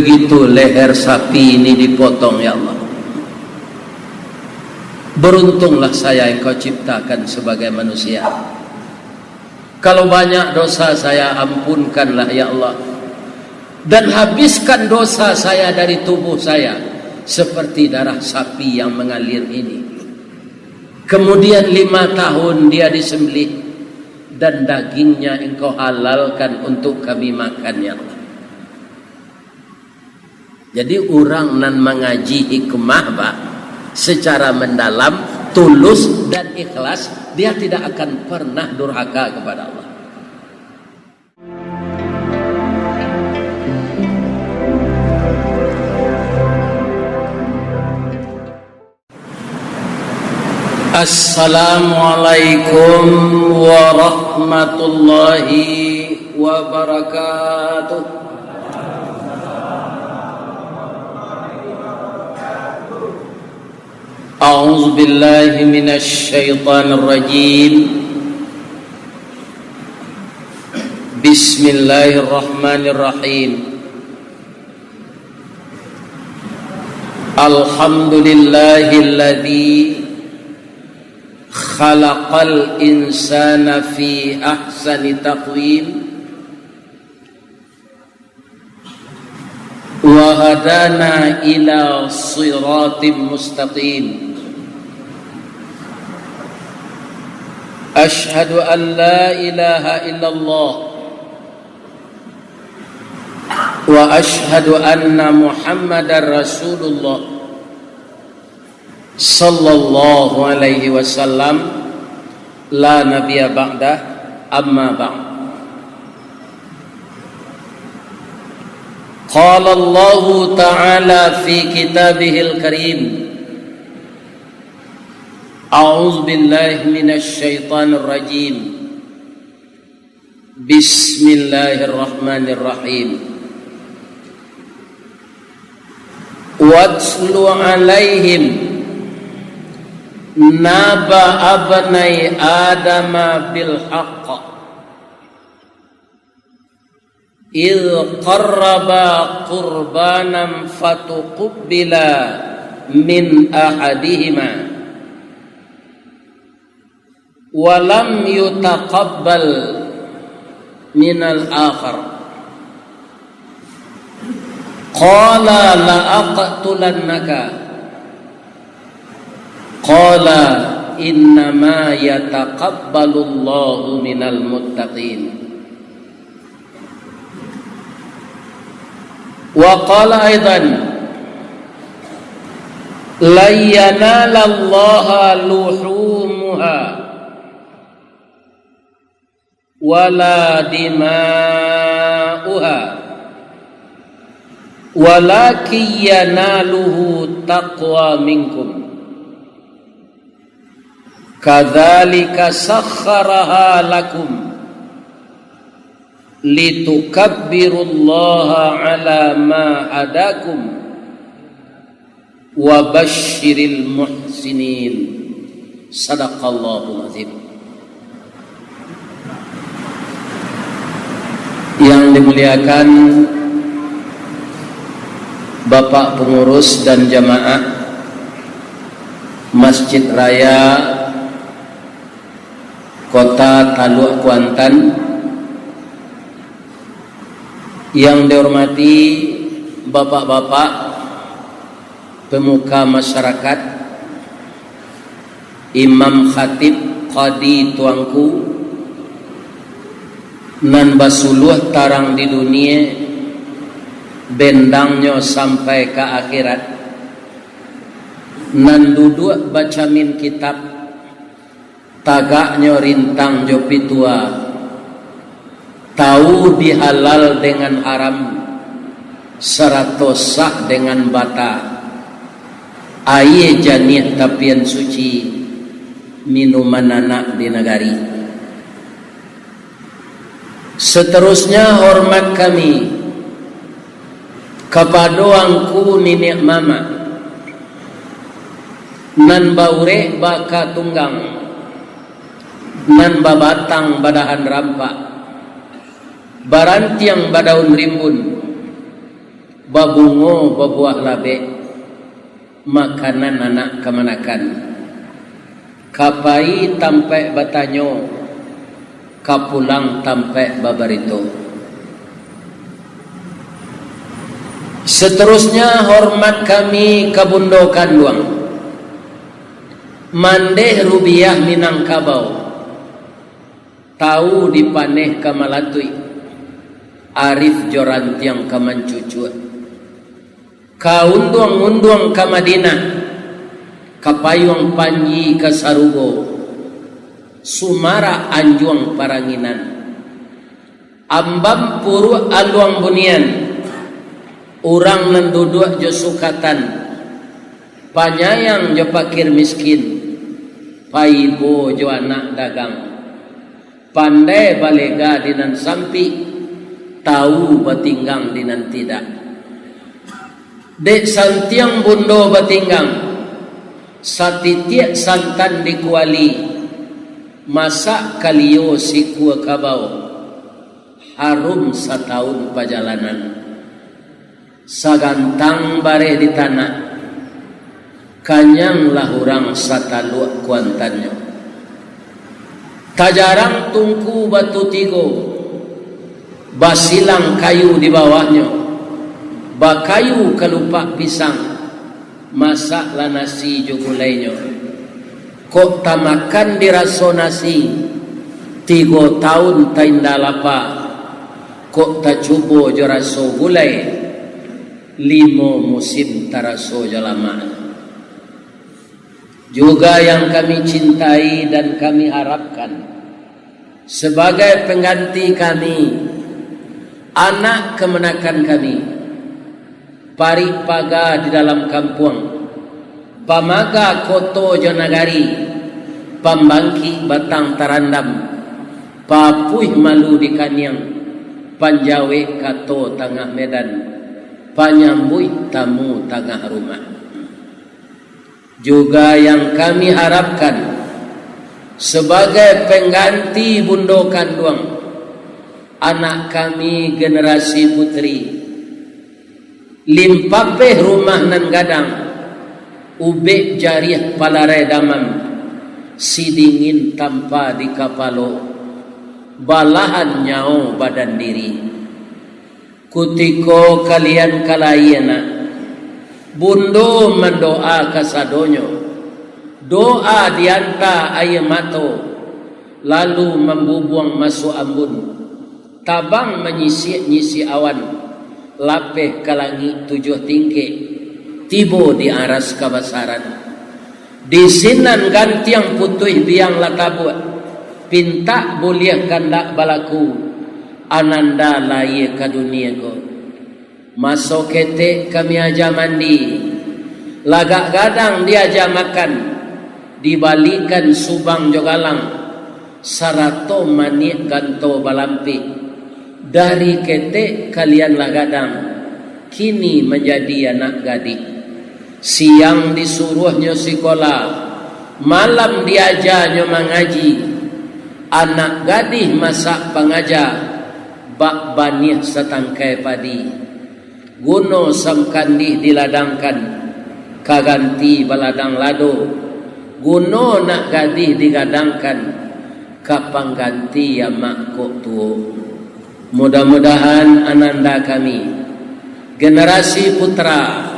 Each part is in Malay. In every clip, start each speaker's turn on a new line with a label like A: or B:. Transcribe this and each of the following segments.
A: Begitu leher sapi ini dipotong, ya Allah. Beruntunglah saya Engkau ciptakan sebagai manusia. Kalau banyak dosa saya, ampunkanlah ya Allah. Dan habiskan dosa saya dari tubuh saya, seperti darah sapi yang mengalir ini. Kemudian 5 tahun dia disembelih, dan dagingnya Engkau halalkan untuk kami makan ya Allah. Jadi orang nan mengaji hikmah Pak, secara mendalam, tulus dan ikhlas, dia tidak akan pernah durhaka kepada Allah. Assalamualaikum warahmatullahi wabarakatuh. A'udzu billahi minasy syaithanir rajim. Bismillahirrahmanirrahim. Alhamdulillahilladzi khalaqal insana fi ahsani taqwim wa hadana ila siratim mustaqim. Ashhadu an la ilaha illallah wa ashhadu anna Muhammadar Rasulullah sallallahu alaihi wasallam, la nabiyya ba'dah, amma ba'd. Qala Allah ta'ala fi kitabihil karim, a'udzu billahi minasy syaithanir rajim. Bismillahirrahmanirrahim. Watlu alaihim naba abnai adama bil haqq idh qarraba qurbanan fatuqbila min ahadihima wa lam yutaqabbal min al-akhar qala la aqtulannaka qala innama yataqabbalullahu minal muttaqin. Wa qala aidan la yanalallaha luhumuha wala dima'uha walakin yanaluhu taqwa minkum. Kadzalika sakhkharaha lakum litukabbirullaha ala ma hadakum wa basyiril muhsinin. Sadaqallahul azim. Yang dimuliakan Bapak pengurus dan jamaah Masjid Raya Kota Taluk Kuantan, yang dihormati bapak-bapak pemuka masyarakat, imam khatib, qadi tuangku, nan basuluh tarang di dunia, bendangnya sampai ke akhirat, nan duduk baca min kitab, tagaknya rintang jopi tua, tahu dihalal dengan haram, seratus sah dengan bata, aye janih tapian suci, minuman anak di negari. Seterusnya hormat kami kepada angku nenek mama, nan baure baka tunggang, nan babatang badahan rampak, barantiang badaun rimbun, babungo babuah labe, makanan anak kemanakan, kapai tampe batanyo, kapulang tampe babarito. Seterusnya hormat kami kabundokan luang, mandeh rubiah Minangkabau, tahu dipaneh kamalatui, arif jorantiang kamancucuan, kaunduang-unduang ka Madinah, kapayuang panji ka Sarugo, sumara anjuang paranginan, ambam puru aluang bunian, urang nanduduk jo sukatan, panyayang jo pakir miskin, paibo jo anak dagang, pandai balega dinan sampi, tahu batinggang dinan tidak. Dek santiang bundo batinggang, satitiak santan dikuali, masak kaliyo si kua kabau, harum setahun perjalanan, sagantang bare di tanah, kanyang lahurang sataluak kuantannya, tajarang tungku batu tigo, basilang kayu di bawahnya, bakayu kalupa pisang, masaklah nasi jugulainya, kok tamakan diraso nasi, 3 tahun tainda lapa, kok tacubo jaraso gulai, 5 musim taraso jalama. Juga yang kami cintai dan kami harapkan sebagai pengganti kami, anak kemenakan kami, paripaga di dalam kampung, pamaga koto jonagari, pambangki batang tarandam, papuih malu di kanyang, panjawe kato tengah medan, panyambui tamu tengah rumah. Juga yang kami harapkan sebagai pengganti bundokan duang, anak kami generasi putri, limpapeh rumah nan gadang, ube jariah palare damam, sidingin tanpa di kapalo, balahan nyao badan diri. Kutiko kalian kalayana, bundo mendoa kasadonyo, doa dianta ayamato, lalu membubuang masuk ambun, tabang menyisi-nyisi awan, lapeh kalangi 7 tingke, tibo di aras kabasaran, di sinan gantiang putih biang latabut, pinta boleh kandak balaku, ananda laye ka dunia ko, masuk kete kami aja mandi, lagak gadang dia aja makan, dibalikan subang jogalang, sarato manik ganto balampi, dari kete kalian lagadang, kini menjadi anak gadis, siang disuruhnya sekolah, malam diajarnya mengaji, anak gadis masak pengajar, bak banih setangkai padi, guno samkandih diladangkan, kaganti baladang lado, guno nak gadis digadangkan, kapang ganti ya mak kok tuo. Mudah-mudahan ananda kami, generasi putra,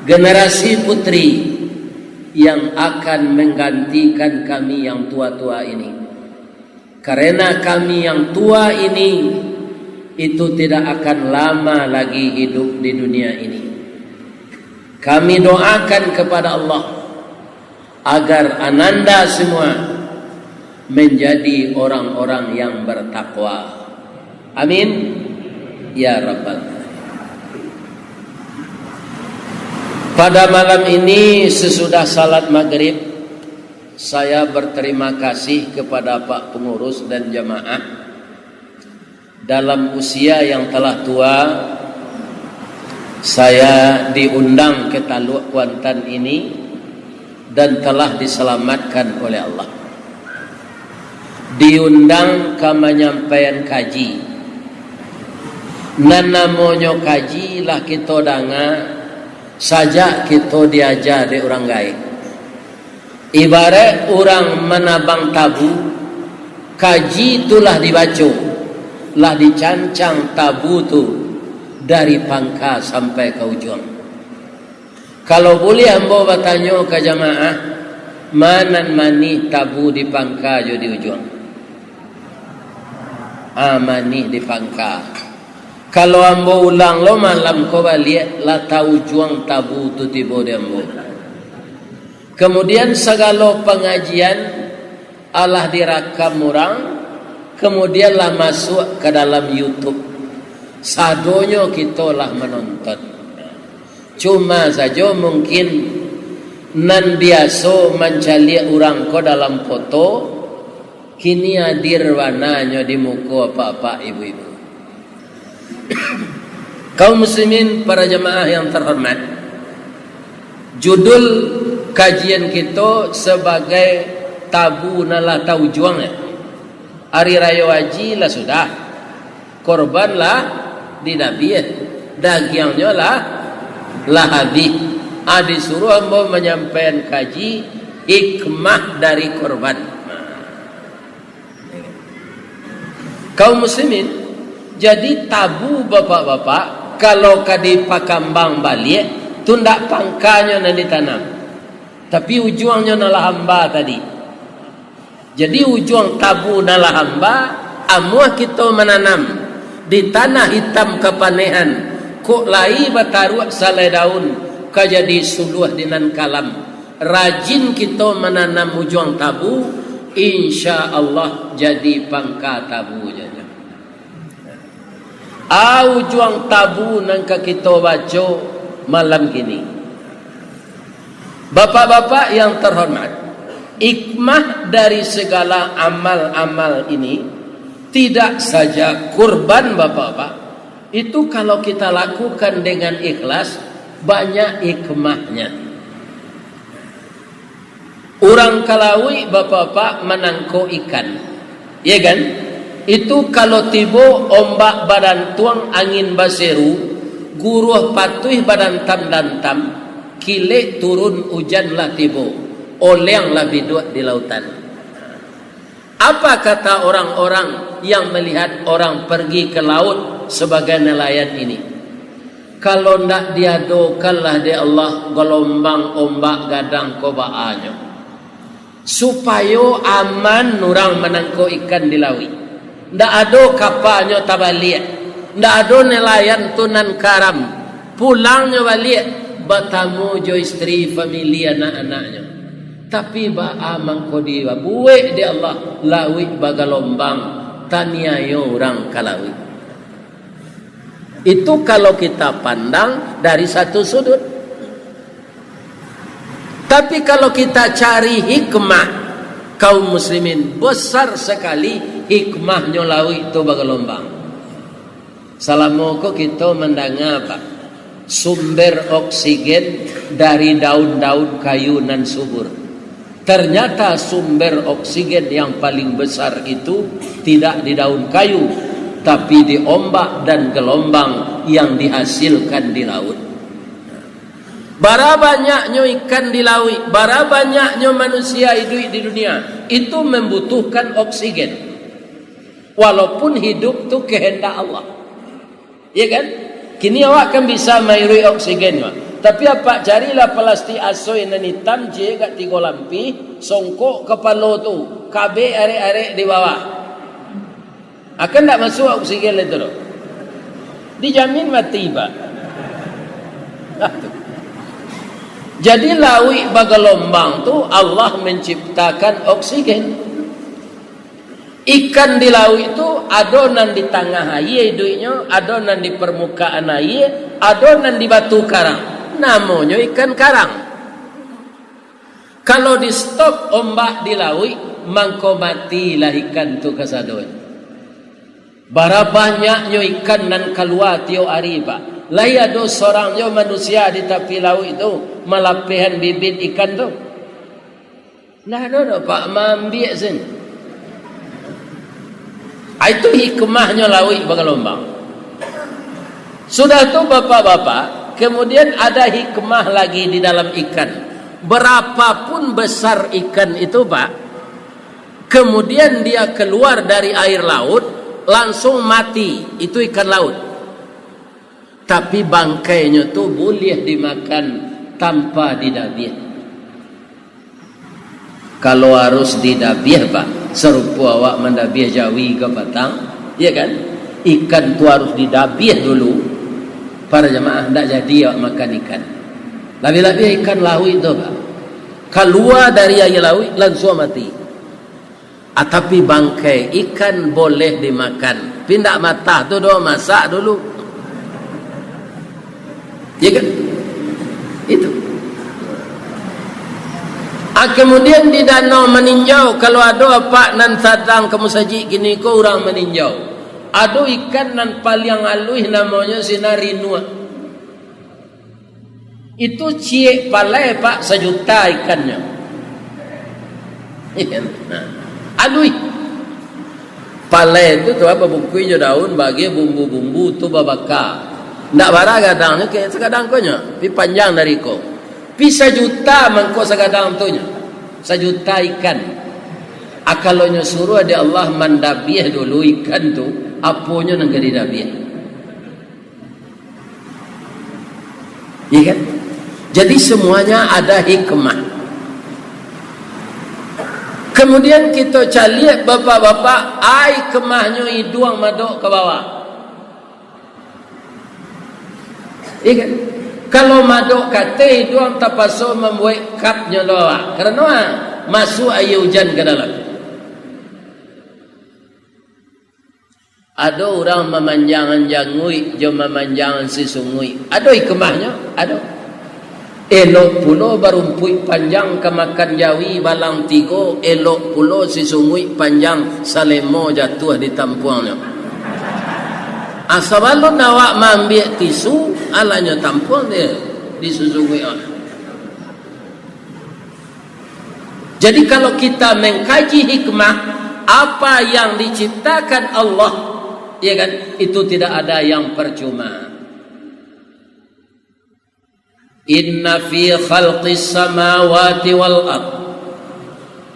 A: generasi putri yang akan menggantikan kami yang tua-tua ini. Karena kami yang tua ini itu tidak akan lama lagi hidup di dunia ini. Kami doakan kepada Allah agar ananda semua menjadi orang-orang yang bertakwa. Amin ya Rabbal Alamin. Pada malam ini sesudah salat maghrib, saya berterima kasih kepada Pak Pengurus dan jamaah. Dalam usia yang telah tua, saya diundang ke Taluk Kuantan ini dan telah diselamatkan oleh Allah. Diundang ke menyampaikan kaji. Nan namanya kaji lah kita dengar saja kita diajar di orang gaib. Ibarat orang menabang tabu, kaji itulah dibaca, lah dicancang tabu tu dari pangkal sampai ke ujung. Kalau boleh hamba bertanya ke jamaah, mana mani tabu di pangkal jo di ujung? Mani di pangkal. Kalau ambo ulang lo malam ko balik la tahu juang tabu tu tibo de ambo. Kemudian segala pengajian Allah direkam orang, kemudian lah masuk ke dalam YouTube. Sadonyo kita lah menonton. Cuma saja mungkin nan biasa mencari orang ko dalam foto, kini hadir warnanya di muka apa-apa ibu-ibu. Kaum muslimin para jemaah yang terhormat, judul kajian kita sebagai tabu nala tahu juang ya. Hari raya haji lah sudah, korban lah dinabi ya, dagingnya lah habis. Disuruh hamba menyampaikan kaji hikmah dari korban. Kaum muslimin, jadi tabu bapak-bapak kalau kadi pakambang balik tu ndak pangkanya nan ditanam, tapi ujungnya nalah hamba tadi. Jadi ujung tabu nalah hamba, amuah kita menanam di tanah hitam kepanehan, kok lai bataruak salai daun kajadi suluh dinan kalam. Rajin kita menanam ujung tabu, insya Allah jadi pangka tabu je. Ujung tabu nangka kita baca malam gini. Bapak-bapak yang terhormat, hikmah dari segala amal-amal ini tidak saja kurban bapak-bapak. Itu kalau kita lakukan dengan ikhlas, banyak hikmahnya. Orang Kalawi bapak-bapak menangkau ikan, ya kan? Itu kalau tiba ombak badan tuang angin baseru, guruh patuh badan tam dan tam, kile turun hujan lah tiba, oleng lah biduk di lautan. Apa kata orang-orang yang melihat orang pergi ke laut sebagai nelayan ini? Kalau ndak diadokanlah di Allah gelombang ombak gadang kobaannya, supaya aman orang menangkau ikan di laut. Ndak ada kapalnya tabalik, ndak ada nelayan tunan karam, pulangnya balik bertamu jo istri, famili, anak-anaknya. Tapi ba amang kodi buik di Allah lawi bagalombang taniayo orang Kalawi. Itu kalau kita pandang dari satu sudut. Tapi kalau kita cari hikmah, kaum muslimin, besar sekali hikmahnya lawi itu bagalombang. Salamoko kita mendengar apa? Sumber oksigen dari daun-daun kayu nan subur. Ternyata sumber oksigen yang paling besar itu tidak di daun kayu, tapi di ombak dan gelombang yang dihasilkan di laut. Bara banyaknya ikan di laut, bara banyaknya manusia hidup di dunia, itu membutuhkan oksigen. Walaupun hidup itu kehendak Allah, ya kan? Kini awak kan bisa mairi oksigen, wak. Tapi apa carilah plastik asoy nan hitam je kat tiga lampi, songkok kepala tu, kabe arek-arek di bawah. Akan tak masuk oksigen itu loh. Dijamin mati ba. Jadi lawi bagalombang tu Allah menciptakan oksigen. Ikan di laut itu adonan di tengah air hidupnya, adonan di permukaan air, adonan di batu karang. Namanya ikan karang. Kalau di stop ombak di laut, mangko matilah ikan tu kasadon. Bara banyaknya ikan nan keluar tiap hari pak. Lai ada seorangnya manusia di tepi laut itu malapihan bibit ikan tu. Nah ada pak mambiak sen. Itu hikmahnya laut bagalombang. Sudah tuh bapak-bapak, kemudian ada hikmah lagi di dalam ikan. Berapapun besar ikan itu Pak, kemudian dia keluar dari air laut, langsung mati. Itu ikan laut. Tapi bangkainya tuh boleh dimakan tanpa didabiah. Kalau harus didabiah Pak, serupa awak mendabiah jawi ke batang, ya kan? Ikan tu harus didabiah dulu. Para jemaah tidak jadi awak makan ikan. Lebih-lebih ikan laut itu Pak, keluar dari air laut langsung mati. Tapi bangkai ikan boleh dimakan. Pindah mata tu doa masak dulu. Ya kan? Itu. Kemudian di danau meninjau, kalau ada apa nan sadang kamu saji gini ko orang meninjau. Ada ikan nan paling halus namanya sinarinua. Itu ciek palai Pak, 1 juta ikannya. Ikan. Nah, halus. Palai itu tu apa bungkui je daun bagi bumbu-bumbu tu babaka. Ndak bara gadangnya ke segadang konya, pi panjang dari ko. Pi 1 juta mangko segadang tu nya. 1 juta ikan. Akalonya suruh ada Allah mandabiah dulu ikan tu, aponya nang gadi dabiah. Iya kan? Jadi semuanya ada hikmah. Kemudian kita cari bapak-bapak, ai kemahnya hidung madok ke bawah. Iya kan? Kalau madok kata hidung tapaso membuat kapnya bawah. Kerana masuk air hujan ke dalam. Ada orang memanjangan jangui, jom memanjangan si sungui. Ada hikmahnya? Ada. Elok pulo barumpui panjang kemakan jawi balang tigo, elok pulo si sungui panjang salemo jatuh di tampuangnya. Asabalun awak mambil tisu, alanya tampuang dia di sungui. Jadi kalau kita mengkaji hikmah apa yang diciptakan Allah, ya kan, itu tidak ada yang percuma. Inna fi khalqis samawati wal ard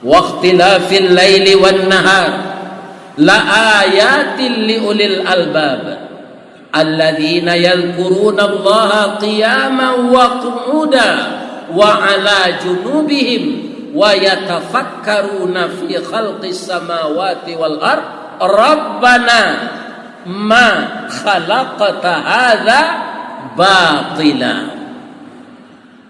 A: wa ikhtilafil laili wan nahar la ayatin li ulil albab alladzina yadhkuruna Allaha qiyaman wa qu'udan wa 'ala junubihim wa yatafakkaruna fi khalqis samawati wal ard rabbana ma khalaqta hadza batila.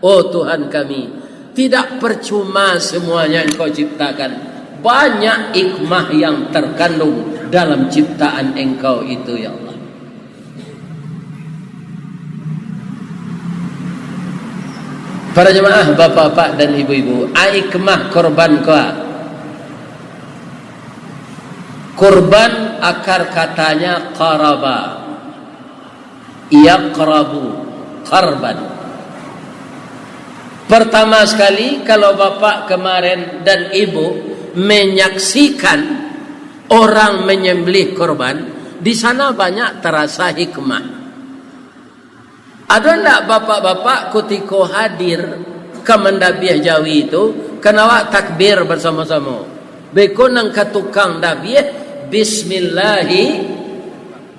A: Oh Tuhan kami, tidak percuma semuanya yang Engkau ciptakan. Banyak hikmah yang terkandung dalam ciptaan Engkau itu ya Allah. Para jemaah, bapak-bapak dan ibu-ibu, hikmah korban kau. Korban akar katanya qaraba, yaqrabu, qarban. Pertama sekali, kalau bapak kemarin dan ibu menyaksikan orang menyembelih korban, di sana banyak terasa hikmah. Ada tak bapak-bapak ketika hadir ke mendabiah jawi itu, kenapa takbir bersama-sama? Bekon nang katukang dabiah, bismillahi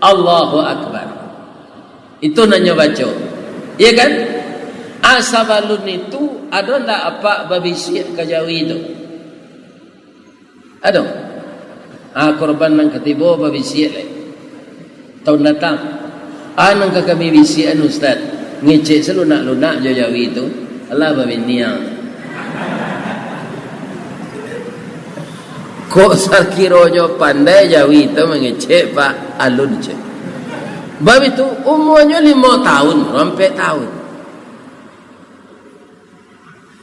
A: Allahu Akbar. Itu nanya baca. Iya kan? Asabalun itu ada tak apa babisik ke jawi itu? Ada. Korban nang ketiba babisik lagi. Tahun datang. Nang kami bisian ustaz. Ngecek selunak-lunak jawi itu. Allah babiniang. Kok sakironya pandai jawi itu mengecek Pak alun cek. Bab itu umurnya 5 tahun, sampai tahun.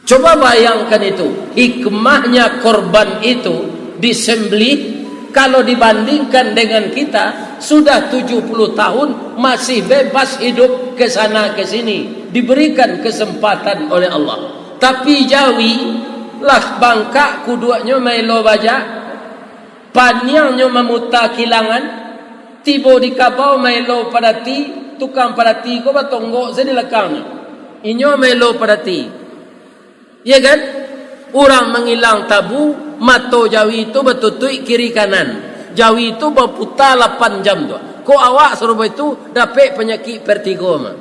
A: Coba bayangkan itu, hikmahnya korban itu disembelih, kalau dibandingkan dengan kita sudah 70 tahun masih bebas hidup ke sana ke sini, diberikan kesempatan oleh Allah. Tapi jawi lah bangka kuduanya melo baja, panjangnya memutar kilangan, tiba di kabau melo pada ti, tukang parati ko ba tonggok sa dilakang. Inyo melo parati. Ya kan? Orang mengilang tabu, mato jawi itu betutui kiri kanan. Jawi itu berputar 8 jam tu. Ko awak suruh itu dapat penyakit vertigo mah.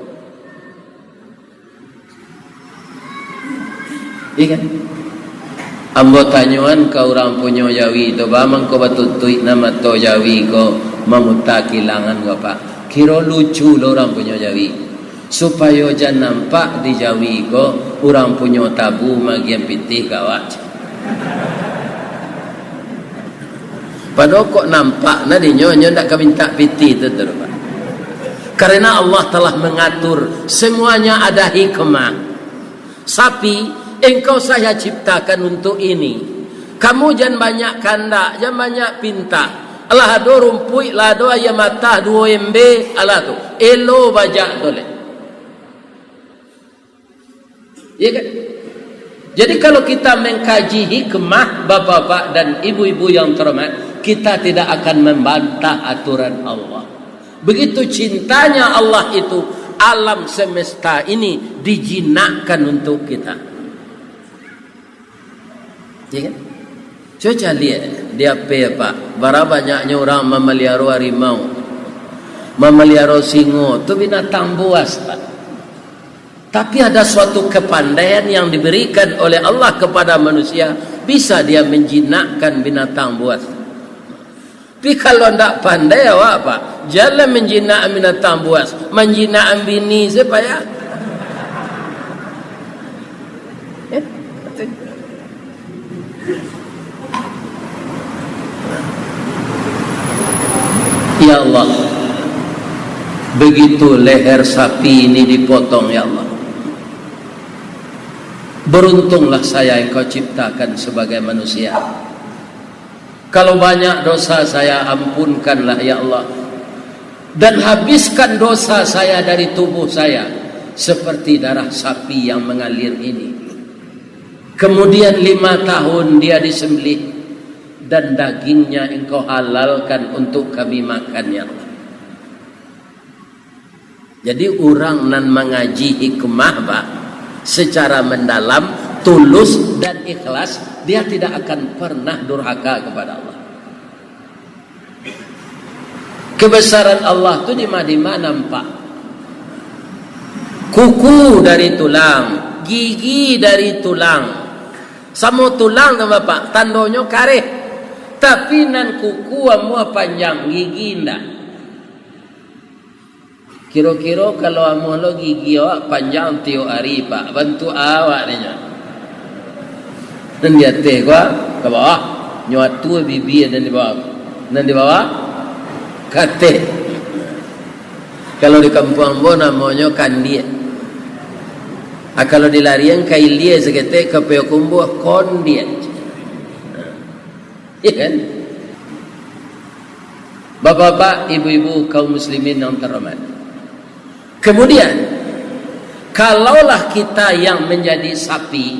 A: Ya kan? Ambo tanyuan ke orang punya jawi itu, bamang ko betutui nama to jawi ko memutar kilangan ko pak. Kira lucu lo orang punya jawi. Supaya jangan nampak di jawi ko orang punya tabu magian pitih kawat. Padahal kok nampak na di nyonya ndak minta pitih tu terus pak. Karena Allah telah mengatur semuanya ada hikmah. Sapi engkau saya ciptakan untuk ini. Kamu jangan banyak kanda, jangan banyak pinta. Allah do rumpui, lah do ayam mata, 2 MB, Allah tu. Elo bajak toleh. Ya kan? Jadi kalau kita mengkaji hikmah bapak-bapak dan ibu-ibu yang terhormat, kita tidak akan membantah aturan Allah. Begitu cintanya Allah itu, alam semesta ini dijinakkan untuk kita. Ya kan? Coba lihat dia apa? Berapa banyaknya orang memelihara harimau, memelihara singo, itu binatang buas pak. Tapi ada suatu kepandaian yang diberikan oleh Allah kepada manusia, bisa dia menjinakkan binatang buas. Tapi kalau tidak pandai apa? Jangan menjinak binatang buas, menjinak bini supaya ya Allah, begitu leher sapi ini dipotong ya Allah. Beruntunglah saya engkau ciptakan sebagai manusia. Kalau banyak dosa saya ampunkanlah ya Allah. Dan habiskan dosa saya dari tubuh saya seperti darah sapi yang mengalir ini. Kemudian 5 tahun dia disembelih dan dagingnya engkau halalkan untuk kami makan ya Allah. Jadi orang nan mengaji hikmah pak, secara mendalam, tulus dan ikhlas, dia tidak akan pernah durhaka kepada Allah. Kebesaran Allah itu di mana nampak? Kuku dari tulang, gigi dari tulang, sama tulang tu bapak, tandonyo kareh, tapi nan kuku amu panjang, gigi ndak. Kira-kira kalau amu lo gigi awak panjang tiap hari pak, bantu awak ninya. Dan dia teh gua ke bawah, nyatu bibi dan di bawah kate. Kalau di kampung ambo namanya kandia. Kalau di larian kailia sekete kapeo kumbu kondia. Iya kan? Bapak-bapak, ibu-ibu kaum muslimin yang terhormat. Kemudian, kalaulah kita yang menjadi sapi,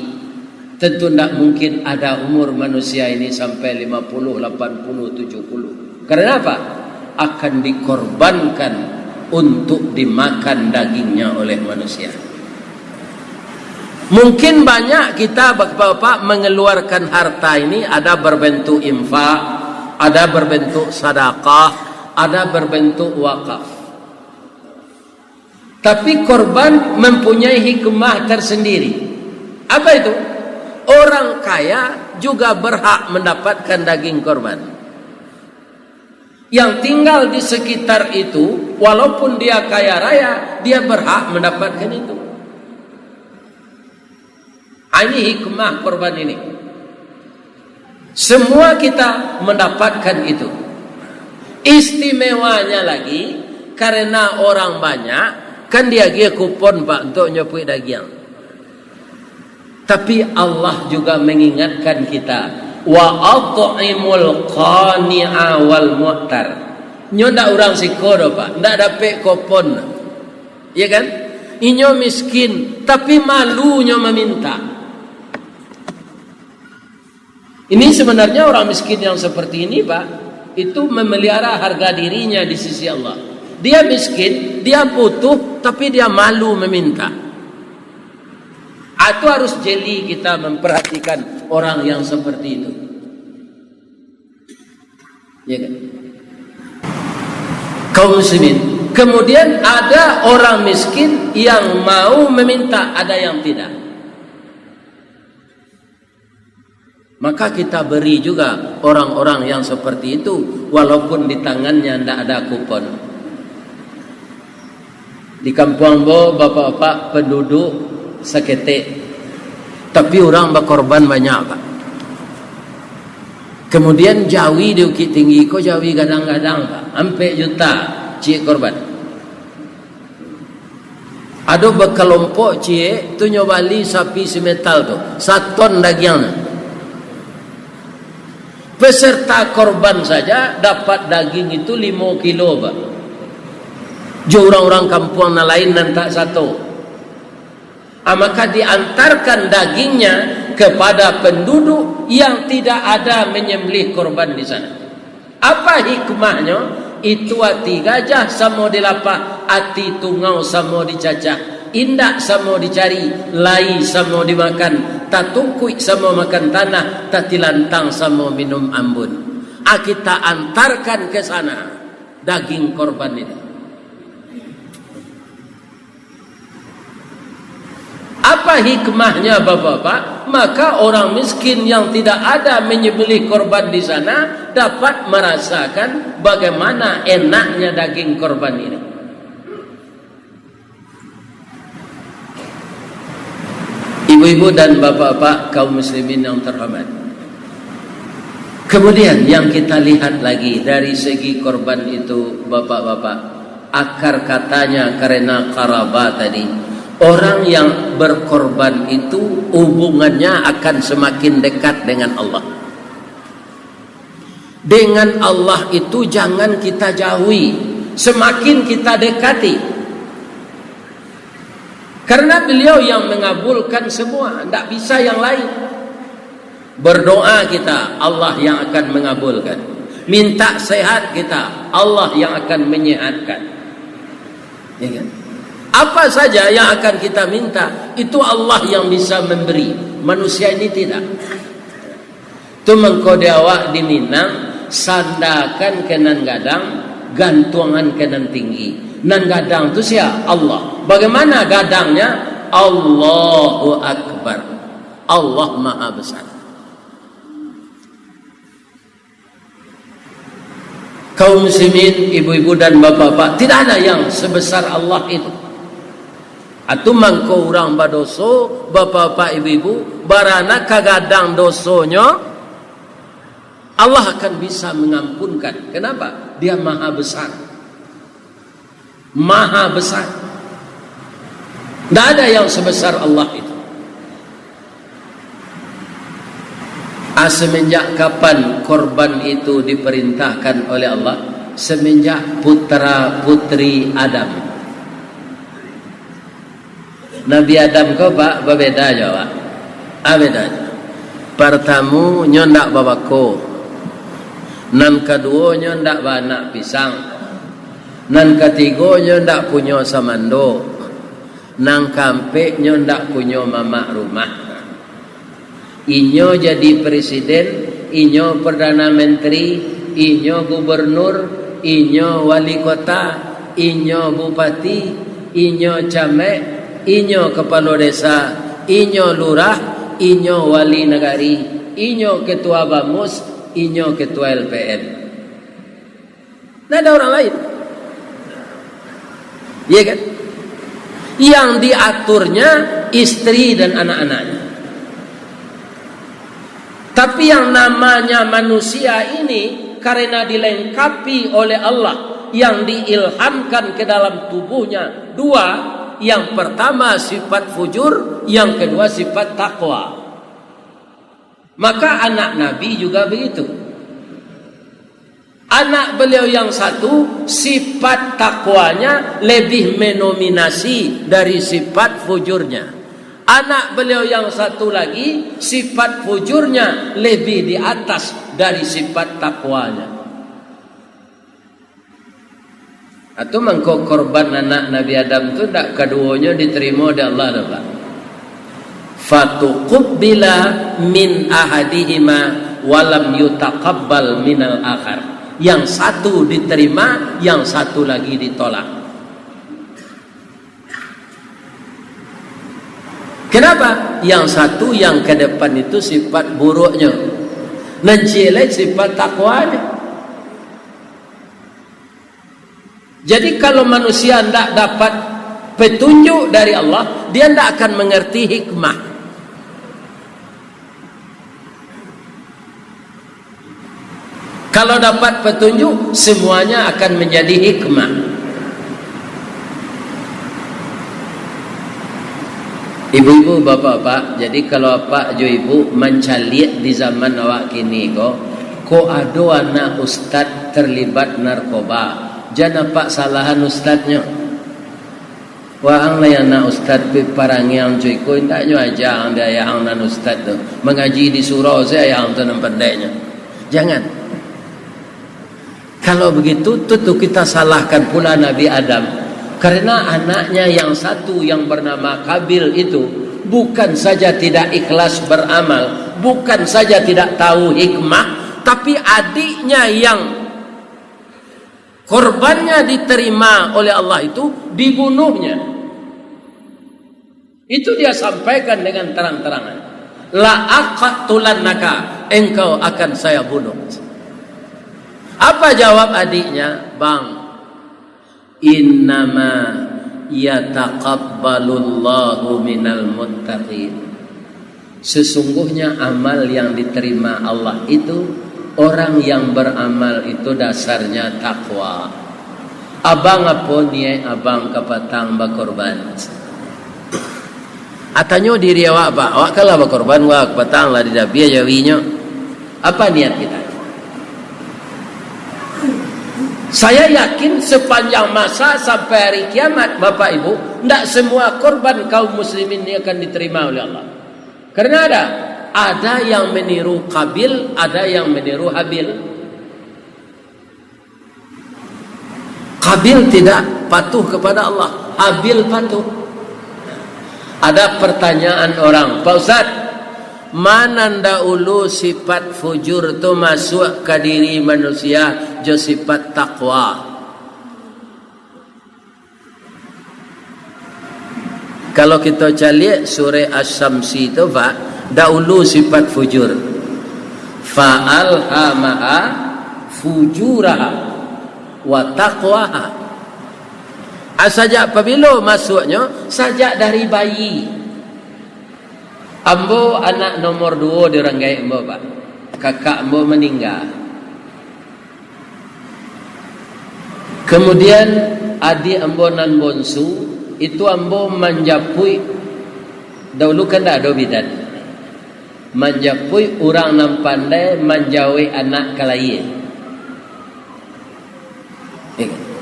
A: tentu tidak mungkin ada umur manusia ini sampai 50, 80, 70. Karena apa? Akan dikorbankan untuk dimakan dagingnya oleh manusia. Mungkin banyak kita bapak-bapak mengeluarkan harta ini, ada berbentuk infak, ada berbentuk sedekah, ada berbentuk wakaf. Tapi korban mempunyai hikmah tersendiri. Apa itu? Orang kaya juga berhak mendapatkan daging korban. Yang tinggal di sekitar itu, walaupun dia kaya raya, dia berhak mendapatkan itu. Ini hikmah korban ini. Semua kita mendapatkan itu. Istimewanya lagi, karena orang banyak, kan dia kupon pak untuk nyopui daging. Tapi Allah juga mengingatkan kita, wa at'imul qani'a wal mu'tar. Nyoda orang sikodo pak, ndak dapat kupon. Ya kan? Inyo miskin, tapi malunya meminta. Ini sebenarnya orang miskin yang seperti ini pak, itu memelihara harga dirinya di sisi Allah. Dia miskin, dia butuh, tapi dia malu meminta. Itu harus jeli kita memperhatikan orang yang seperti itu. Ya kan? Kaum muslimin. Kemudian ada orang miskin yang mau meminta, ada yang tidak. Maka kita beri juga orang-orang yang seperti itu, walaupun di tangannya tidak ada kupon. Di kampung Bo, bapak-bapak penduduk seketik, tapi orang berkorban banyak, Pak. Kemudian Jawi di Bukit Tinggi, kok Jawi kadang-kadang, Pak, sampai juta cik korban. Ada berkelompok cik tu nyobali sapi semetal tu, 1 ton dagingnya. Peserta korban saja dapat daging itu 5 kilo, Pak. Jo orang-orang kampung lain nanti 1. Maka diantarkan dagingnya kepada penduduk yang tidak ada menyembelih korban di sana. Apa hikmahnya? Itu hati gajah sama dilapah, hati tungau sama dicacah, indak sama dicari, lai sama dimakan, tak tungkuik sama makan tanah, tak tilantang sama minum ambun. Kita antarkan ke sana daging korban ini. Apa hikmahnya, bapak-bapak? Maka orang miskin yang tidak ada menyembelih korban di sana dapat merasakan bagaimana enaknya daging korban ini. Ibu-ibu dan bapak-bapak kaum muslimin yang terhormat. Kemudian yang kita lihat lagi dari segi korban itu, bapak-bapak, akar katanya karena karaba tadi. Orang yang berkorban itu hubungannya akan semakin dekat dengan Allah. Dengan Allah itu jangan kita jauhi, semakin kita dekati. Karena beliau yang mengabulkan semua, tidak bisa yang lain. Berdoa kita, Allah yang akan mengabulkan. Minta sehat kita, Allah yang akan menyehatkan. Ya kan? Apa saja yang akan kita minta, itu Allah yang bisa memberi. Manusia ini tidak. Itu mengkode awak di Minang, sandakan ke nan gadang, gantungan ke nan tinggi. Nan gadang itu siapa? Allah. Bagaimana gadangnya? Allahu Akbar. Allah Maha Besar. Kaum muslimin, ibu-ibu dan bapak-bapak, tidak ada yang sebesar Allah itu. Atu mangko orang badoso, bapak-bapak ibu-ibu, barana kagadang dosonya, Allah akan bisa mengampunkan. Kenapa? Dia Maha Besar. Maha Besar. Tidak ada yang sebesar Allah itu. Semenjak kapan korban itu diperintahkan oleh Allah? Semenjak putra putri Adam. Nabi Adam kau pak berbeda jawab. Beda. Pertama ndak babako. Nan kedua ndak banak pisang. Nan ketiga ndak punya samando. Nan kampe ndak punya mama rumah. Inyo jadi presiden, inyo perdana menteri, inyo gubernur, inyo wali kota, inyo bupati, inyo camek, inyo kepala desa, inyo lurah, inyo wali negari, inyo ketua bamus, inyo ketua LPM. Tidak ada orang lain. Iya kan? Yang diaturnya istri dan anak-anaknya. Tapi yang namanya manusia ini karena dilengkapi oleh Allah yang diilhamkan ke dalam tubuhnya dua. Yang pertama sifat fujur, yang kedua sifat takwa. Maka anak Nabi juga begitu. Anak beliau yang satu sifat takwanya lebih menominasi dari sifat fujurnya. Anak beliau yang satu lagi sifat fujurnya lebih di atas dari sifat takwanya. Atau mangko korban anak Nabi Adam tu tak keduanya diterima oleh Allah dah. Fatuqbila min ahadihima walam yutaqabbal minal akhar. Yang satu diterima, yang satu lagi ditolak. Kenapa? Yang satu yang ke depan itu sifat buruknya, najilai sifat takwanya. Jadi kalau manusia tidak dapat petunjuk dari Allah, dia tidak akan mengerti hikmah. Kalau dapat petunjuk, semuanya akan menjadi hikmah. Ibu-ibu, bapak-bapak, jadi kalau pak jo ibu mencaliak di zaman awak kini ko ada anak ustad terlibat narkoba. Jangan pak salahan ustadnya. Wah ang layan na ustad pi parang yang cuy ko inda nyo aja ang dia yang nan ustad tu mengaji di surau saya yang tu nampandainya. Jangan. Kalau begitu tentu kita salahkan pula Nabi Adam, karena anaknya yang satu yang bernama Kabil itu bukan saja tidak ikhlas beramal, bukan saja tidak tahu hikmah, tapi adiknya yang korbannya diterima oleh Allah itu dibunuhnya. Itu dia sampaikan dengan terang-terangan. La aqtulannaka, engkau akan saya bunuh. Apa jawab adiknya? Bang, innama yataqabbalullahu minal muttaqin. Sesungguhnya amal yang diterima Allah itu, orang yang beramal itu dasarnya takwa. Abang apa niat abang kapatang bakorban? Atanyo diri awak apa? Awak kalah bakorban awak kapatang lah di dabia jawinya. Apa niat kita? Saya yakin sepanjang masa sampai hari kiamat, Bapak Ibu, tidak semua korban kaum muslimin ini akan diterima oleh Allah. Karena ada yang meniru Kabil, ada yang meniru Habil. Kabil tidak patuh kepada Allah, Habil patuh. Ada pertanyaan orang, Pak Ustaz, mana dahulu sifat fujur itu masuk ke diri manusia, jo sifat takwa? Kalau kita cari surah Asy-Syamsi itu Pak, dahulu sifat fujur. Fa'alhamaha fujuraha wa taqwaha. Sejak apabila masuknya, sejak dari bayi. Ambo anak nomor 2 di Ranggai Ambo Pak. Kakak Ambo meninggal. Kemudian adik Ambo nan bonsu itu Ambo menjapui. Dahulu kan tak ada bidan. Menjapui orang nan pandai menjauhi anak kalaye.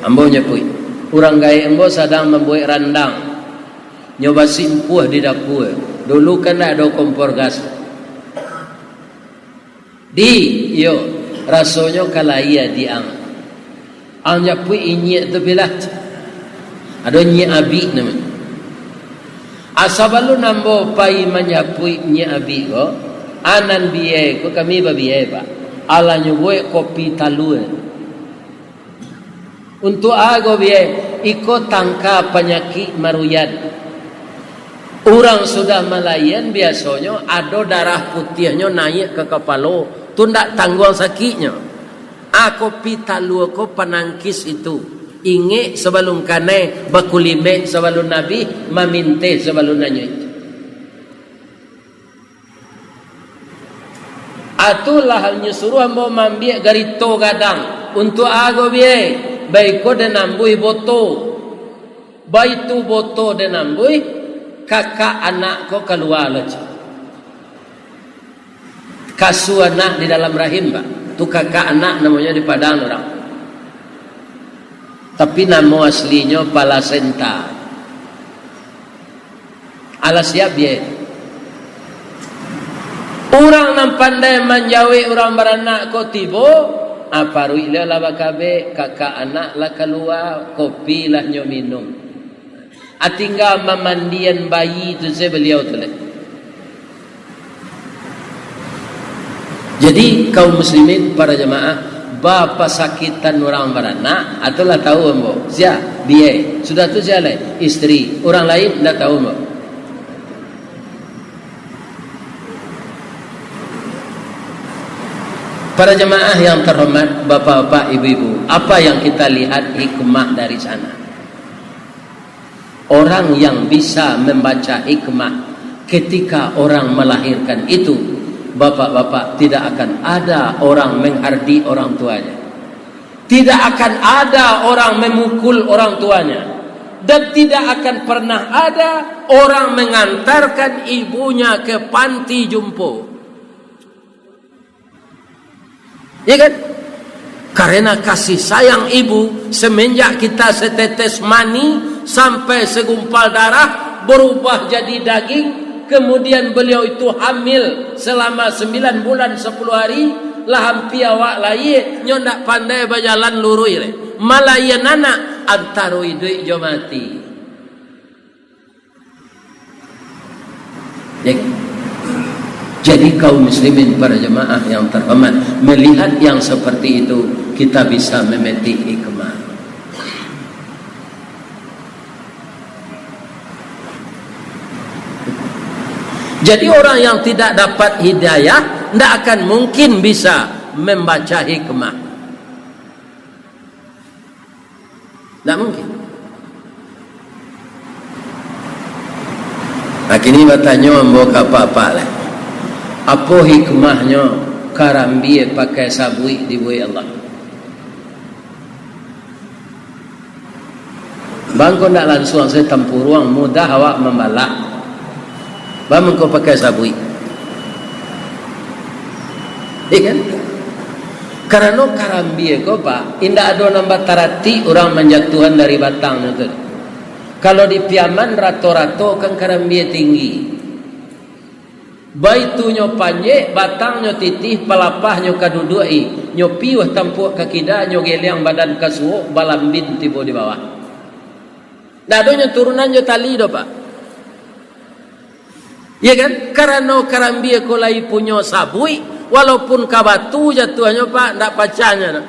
A: Ambo nyapui. Orang gaya Ambo sedang membuat randang. Nyoba simpuh di dapur. Dulu kan ada kompor gas. Yo rasanya kalaya diang. Anya pui inyek tu bilat. Ada nyek abi namanya. Asabalu nambo pai menyapui nyek abi ko. Anan biye ko kami babiye Pak. Ala nyuwe kopi talue. Untuk ago biye ikut tangka penyakit maruyan. Orang sudah melayan biasanya ada darah putihnya naik ke kepala, tu ndak tanggung sakitnya. Aku pitalu aku penangkis itu. Inge sebelum kane bakulime sebelum Nabi meminte sebelum nanya. Atulah halnya suruh ambo mambiak garito gadang untuk ago biye baik ko denambui boto. Baitu boto denambui kakak anak kau keluar aja. Kasu anak di dalam rahim Pak. Tu kakak anak namanya di Padang orang. Tapi nama aslinya Palasenta. Alas siap dia. Orang yang pandai menjauhi orang beranak kau tiba, Paru ila lah bakabe, kakak anak lah keluar, kopi lah nyo minum. Tinggal memandian bayi tu saya beliau tu lah. Jadi kaum muslimin para jemaah, bapa sakitan orang beranak, atulah tahu mbok. Sia dia, sudah tu sia lain, isteri, orang lain dah tahu mbok. Para jemaah yang terhormat, bapak-bapak, ibu-ibu, apa yang kita lihat hikmah dari sana? Orang yang bisa membaca hikmah ketika orang melahirkan itu, bapak-bapak, tidak akan ada orang menghardi orang tuanya. Tidak akan ada orang memukul orang tuanya. Dan tidak akan pernah ada orang mengantarkan ibunya ke panti jompo. Ya kan? Karena kasih sayang ibu, semenjak kita setetes mani sampai segumpal darah berubah jadi daging, kemudian beliau itu hamil selama 9 bulan 10 hari, lah hampir awak lain nyo ndak pandai berjalan lurui le. Malayan anak antaroi duit jo mati. Ya. Jadi kaum muslimin para jemaah yang terhormat, melihat yang seperti itu kita bisa memetik hikmah. Jadi orang yang tidak dapat hidayah tidak akan mungkin bisa membaca hikmah. Tidak mungkin. Nah kini bertanya membawa apa-apa lah. Apa hikmahnya karambi pakai sabui di bui Allah? Bangko nak langsung saya tempuruang mudah awak membalak. Bang kau pakai sabui. Ikan? Karena karambi kau pak, indah ada nambah tarati orang menjatuhan dari batangnya tu. Kalau di piaman rato-rato kan karambi tinggi. Baitunya panjang, batangnya titih, pelapahnya kadudui, nyo piwah tampuk kakida, nyo geliang badan kasuo, balambin tiba di bawah. Dadonya turunannya tali do pak. Ya kan? Karena karambi kolai punya sabui, walaupun kabatu jatuhnya pak, ndak pacanya.